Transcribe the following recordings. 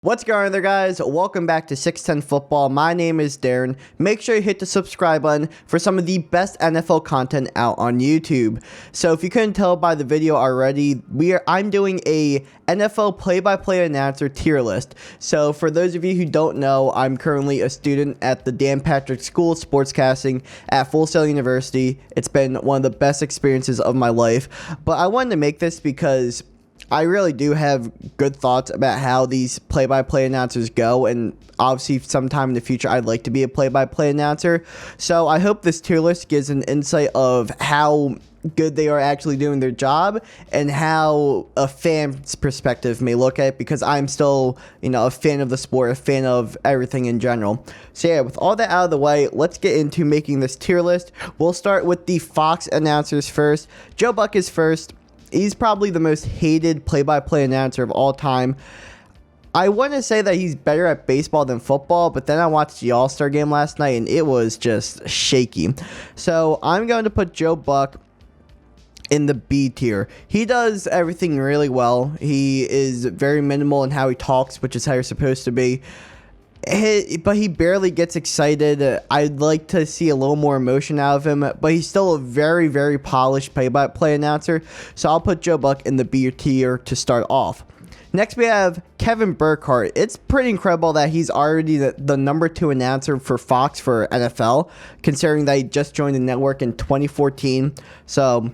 What's going on there, guys? Welcome back to 610 Football. My name is Darren. Make sure you hit the subscribe button for some of the best NFL content out on YouTube. So if you couldn't tell by the video already, I'm doing a NFL play-by-play announcer tier list. So for those of you who don't know, I'm currently a student at the Dan Patrick School of Sportscasting at Full Sail University. It's been one of the best experiences of my life. But I wanted to make this because I really do have good thoughts about how these play-by-play announcers go, and obviously sometime in the future I'd like to be a play-by-play announcer. So I hope this tier list gives an insight of how good they are actually doing their job and how a fan's perspective may look at it, because I'm still, a fan of the sport, a fan of everything in general. So yeah, with all that out of the way, let's get into making this tier list. We'll start with the Fox announcers first. Joe Buck is first. He's probably the most hated play-by-play announcer of all time. I want to say that he's better at baseball than football, but then I watched the All-Star game last night, and it was just shaky. So I'm going to put Joe Buck in the B tier. He does everything really well. He is very minimal in how he talks, which is how you're supposed to be. But he barely gets excited. I'd like to see a little more emotion out of him, but he's still a very, very polished play-by-play announcer. So I'll put Joe Buck in the B tier to start off. Next, we have Kevin Burkhardt. It's pretty incredible that he's already the number 2 announcer for Fox for NFL, considering that he just joined the network in 2014. So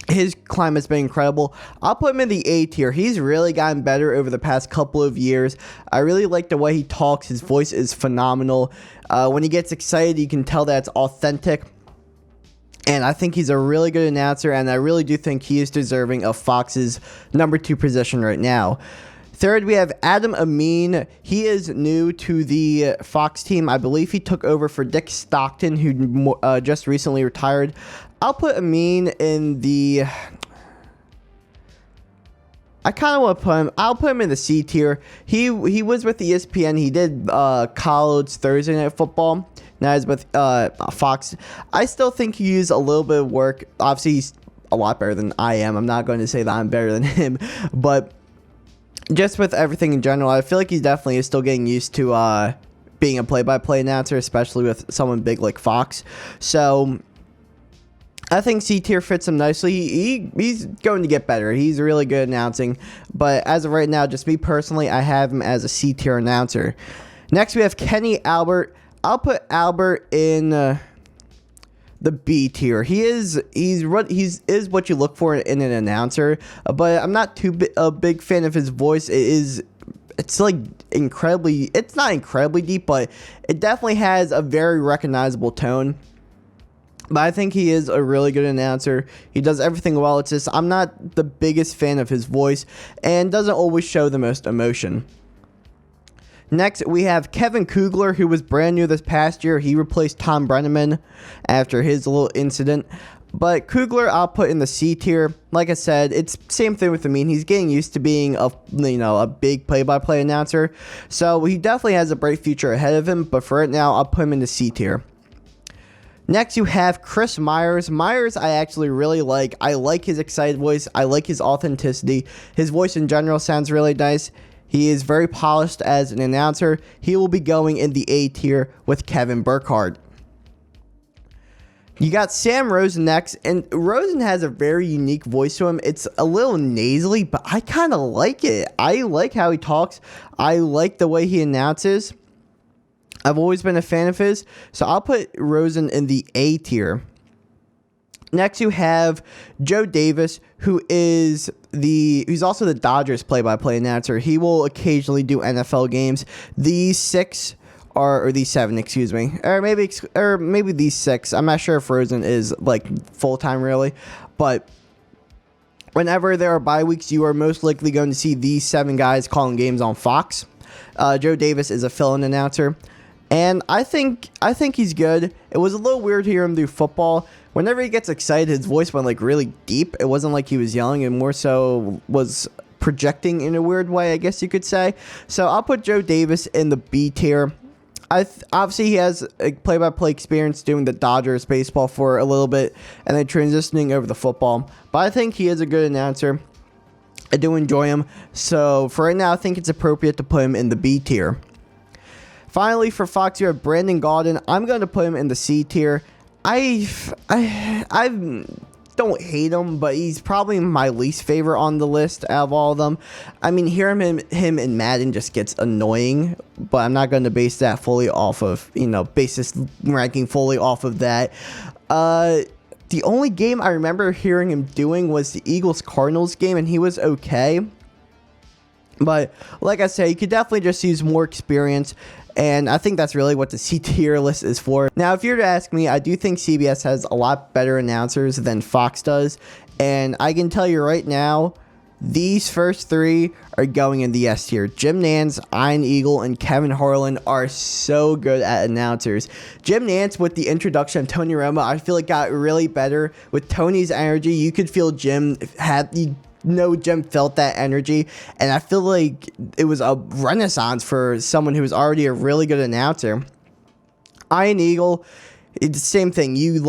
his climb has been incredible. I'll put him in the A tier. He's really gotten better over the past couple of years. I really like the way he talks. His voice is phenomenal. When he gets excited, you can tell that it's authentic. And I think he's a really good announcer, and I really do think he is deserving of Fox's number 2 position right now. Third, we have Adam Amin. He is new to the Fox team. I believe he took over for Dick Stockton, who just recently retired. I'll put Amin in the... I kind of want to put him... I'll put him in the C tier. He was with ESPN. He did college Thursday Night Football. Now he's with Fox. I still think he used a little bit of work. Obviously, he's a lot better than I am. I'm not going to say that I'm better than him. But just with everything in general, I feel like he definitely is still getting used to being a play-by-play announcer, especially with someone big like Fox. So I think C tier fits him nicely. He's going to get better. He's really good at announcing. But as of right now, just me personally, I have him as a C tier announcer. Next, we have Kenny Albert. I'll put Albert in the B tier. He's what you look for in an announcer. But I'm not a big fan of his voice. It's like incredibly. It's not incredibly deep, but it definitely has a very recognizable tone. But I think he is a really good announcer. He does everything well. It's just I'm not the biggest fan of his voice and doesn't always show the most emotion. Next, we have Kevin Kugler, who was brand new this past year. He replaced Tom Brenneman after his little incident. But Kugler, I'll put in the C tier. Like I said, it's same thing with him. He's getting used to being a big play-by-play announcer. So he definitely has a bright future ahead of him. But for right now, I'll put him in the C tier. Next, you have Chris Myers. Myers, I actually really like. I like his excited voice. I like his authenticity. His voice in general sounds really nice. He is very polished as an announcer. He will be going in the A tier with Kevin Burkhardt. You got Sam Rosen next, and Rosen has a very unique voice to him. It's a little nasally, but I kind of like it. I like how he talks. I like the way he announces. I've always been a fan of his, so I'll put Rosen in the A tier. Next, you have Joe Davis, who's also the Dodgers play-by-play announcer. He will occasionally do NFL games. These 7, excuse me, or maybe these 6. I'm not sure if Rosen is like full-time really, but whenever there are bye weeks, you are most likely going to see these 7 guys calling games on Fox. Joe Davis is a fill-in announcer. And I think he's good. It was a little weird to hear him do football. Whenever he gets excited, his voice went like really deep. It wasn't like he was yelling, and more so was projecting in a weird way, I guess you could say. So I'll put Joe Davis in the B tier. Obviously, he has a play-by-play experience doing the Dodgers baseball for a little bit and then transitioning over to football. But I think he is a good announcer. I do enjoy him. So for right now, I think it's appropriate to put him in the B tier. Finally, for Fox, you have Brandon Gaudin. I'm going to put him in the C tier. I don't hate him, but he's probably my least favorite on the list out of all of them. I mean, hearing him in Madden just gets annoying, but I'm not going to base that fully off of, base this ranking fully off of that. The only game I remember hearing him doing was the Eagles-Cardinals game, and he was okay. But like I said, you could definitely just use more experience. And I think that's really what the C tier list is for. Now, if you're to ask me, I do think CBS has a lot better announcers than Fox does. And I can tell you right now, these first three are going in the S tier. Jim Nantz, Ian Eagle, and Kevin Harlan are so good at announcers. Jim Nantz, with the introduction of Tony Romo, I feel like got really better. With Tony's energy, you could feel Jim Jim felt that energy, and I feel like it was a renaissance for someone who was already a really good announcer. Ian Eagle, it's the same thing. You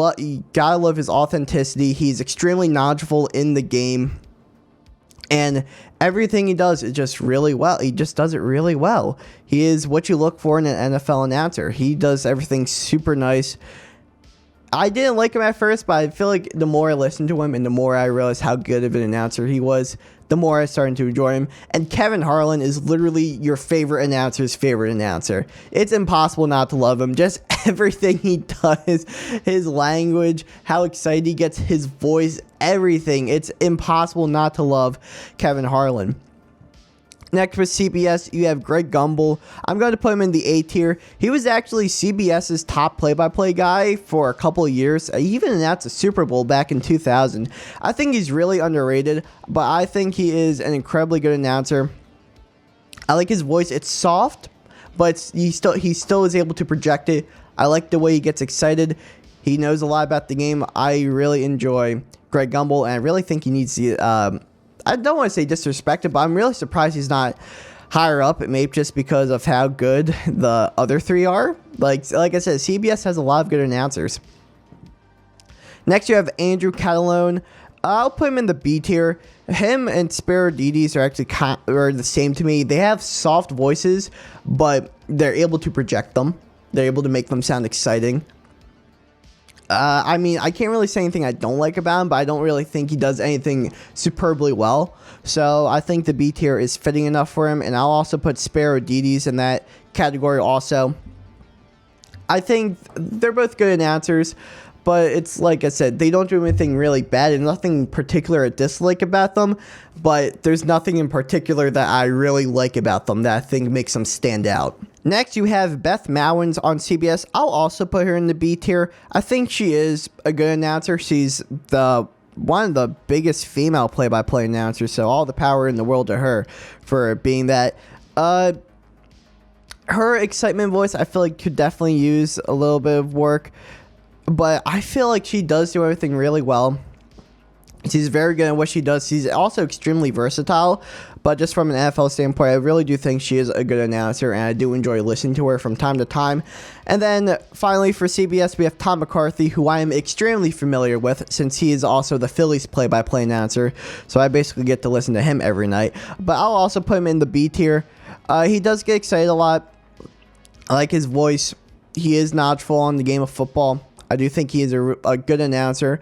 gotta love his authenticity. He's extremely knowledgeable in the game, and everything he does is just really well. He just does it really well. He is what you look for in an NFL announcer. He does everything super nice. I didn't like him at first, but I feel like the more I listened to him and the more I realized how good of an announcer he was, the more I started to enjoy him. And Kevin Harlan is literally your favorite announcer's favorite announcer. It's impossible not to love him. Just everything he does, his language, how excited he gets, his voice, everything. It's impossible not to love Kevin Harlan. Next with CBS, you have Greg Gumbel. I'm going to put him in the A tier. He was actually CBS's top play-by-play guy for a couple of years. He even announced a Super Bowl back in 2000. I think he's really underrated, but I think he is an incredibly good announcer. I like his voice. It's soft, but he still is able to project it. I like the way he gets excited. He knows a lot about the game. I really enjoy Greg Gumbel, and I really think he needs to... I don't want to say disrespected, but I'm really surprised he's not higher up. It may just because of how good the other three are. Like I said, CBS has a lot of good announcers. Next, you have Andrew Catalone. I'll put him in the B tier. Him and Spiridides are actually are the same to me. They have soft voices, but they're able to project them. They're able to make them sound exciting. I mean, I can't really say anything I don't like about him, but I don't really think he does anything superbly well. So I think the B tier is fitting enough for him, and I'll also put Spiridides in that category also. I think they're both good announcers, but it's like I said, they don't do anything really bad, and nothing particular I dislike about them, but there's nothing in particular that I really like about them that I think makes them stand out. Next, you have Beth Mowins on CBS. I'll also put her in the B tier. I think she is a good announcer. She's one of the biggest female play-by-play announcers, so all the power in the world to her for being that. Her excitement voice, I feel like could definitely use a little bit of work, but I feel like she does do everything really well. She's very good at what she does. She's also extremely versatile, but just from an NFL standpoint, I really do think she is a good announcer, and I do enjoy listening to her from time to time. And then finally for CBS, we have Tom McCarthy, who I am extremely familiar with since he is also the Phillies play-by-play announcer, so I basically get to listen to him every night. But I'll also put him in the B tier. He does get excited a lot. I like his voice. He is knowledgeable on the game of football. I do think he is a good announcer.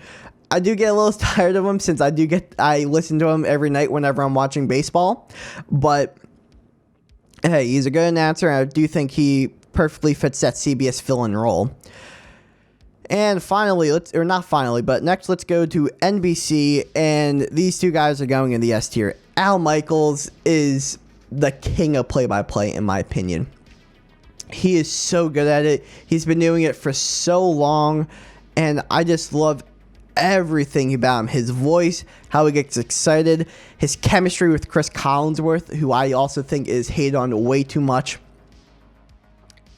I do get a little tired of him since I listen to him every night whenever I'm watching baseball. But hey, he's a good announcer, and I do think he perfectly fits that CBS fill-in role. And finally, next let's go to NBC, and these two guys are going in the S tier. Al Michaels is the king of play-by-play, in my opinion. He is so good at it. He's been doing it for so long, and I just love everything about him. His voice, how he gets excited, his chemistry with Chris Collinsworth, who I also think is hated on way too much.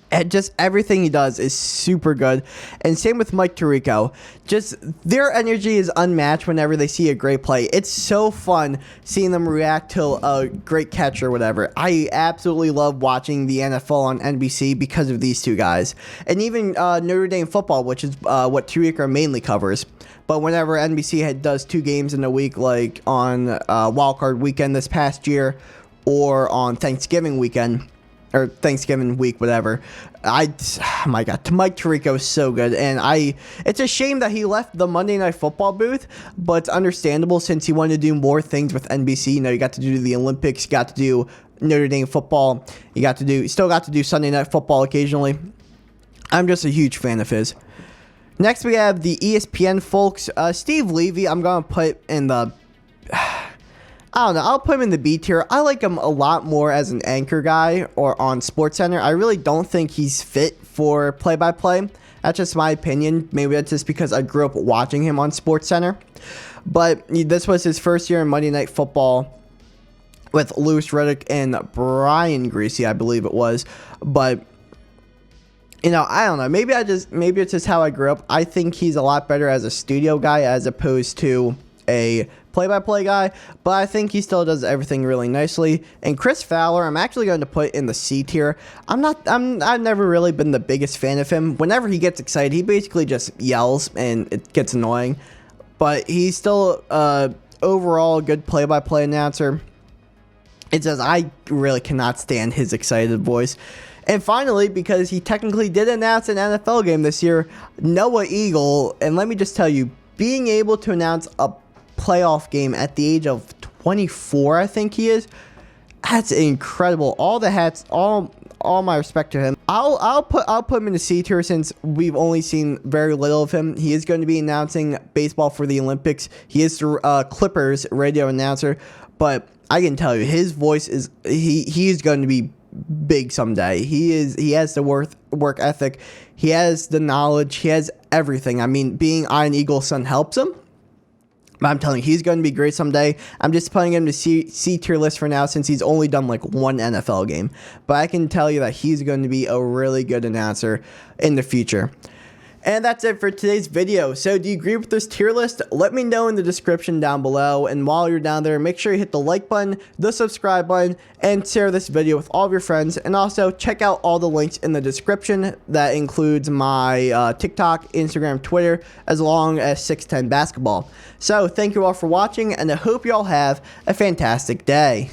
And just everything he does is super good. And same with Mike Tirico. Just their energy is unmatched whenever they see a great play. It's so fun seeing them react to a great catch or whatever. I absolutely love watching the NFL on NBC because of these two guys. And even Notre Dame football, which is what Tirico mainly covers. But whenever NBC does 2 games in a week, like on Wildcard Weekend this past year or on Thanksgiving weekend, or Thanksgiving week, whatever. Oh my God, Mike Tirico is so good, and it's a shame that he left the Monday Night Football booth, but it's understandable since he wanted to do more things with NBC. You know, you got to do the Olympics, you got to do Notre Dame football, you still got to do Sunday Night Football occasionally. I'm just a huge fan of his. Next, we have the ESPN folks. Steve Levy, I'm gonna put in the. I don't know. I'll put him in the B tier. I like him a lot more as an anchor guy or on SportsCenter. I really don't think he's fit for play-by-play. That's just my opinion. Maybe that's just because I grew up watching him on SportsCenter. But this was his first year in Monday Night Football with Louis Riddick and Brian Greasy, I believe it was. But you know, I don't know. Maybe it's just how I grew up. I think he's a lot better as a studio guy as opposed to a play-by-play guy, but I think he still does everything really nicely. And Chris Fowler, I'm actually going to put in the C tier. I've never really been the biggest fan of him. Whenever he gets excited, he basically just yells and it gets annoying. But he's still overall a good play-by-play announcer. It's just I really cannot stand his excited voice. And finally, because he technically did announce an NFL game this year, Noah Eagle, and let me just tell you, being able to announce a playoff game at the age of 24, I think he is. That's incredible. All the hats, all my respect to him. I'll put him in the C tier since we've only seen very little of him. He is going to be announcing baseball for the Olympics. He is the Clippers radio announcer, but I can tell you his voice is he is going to be big someday. He has the work ethic. He has the knowledge. He has everything. I mean, being Iron Eagle's son helps him. But I'm telling you, he's going to be great someday. I'm just putting him to C tier list for now since he's only done like 1 NFL game. But I can tell you that he's going to be a really good announcer in the future. And that's it for today's video. So do you agree with this tier list? Let me know in the description down below. And while you're down there, make sure you hit the like button, the subscribe button, and share this video with all of your friends. And also check out all the links in the description. That includes my TikTok, Instagram, Twitter, as long as 610 Basketball. So thank you all for watching, and I hope you all have a fantastic day.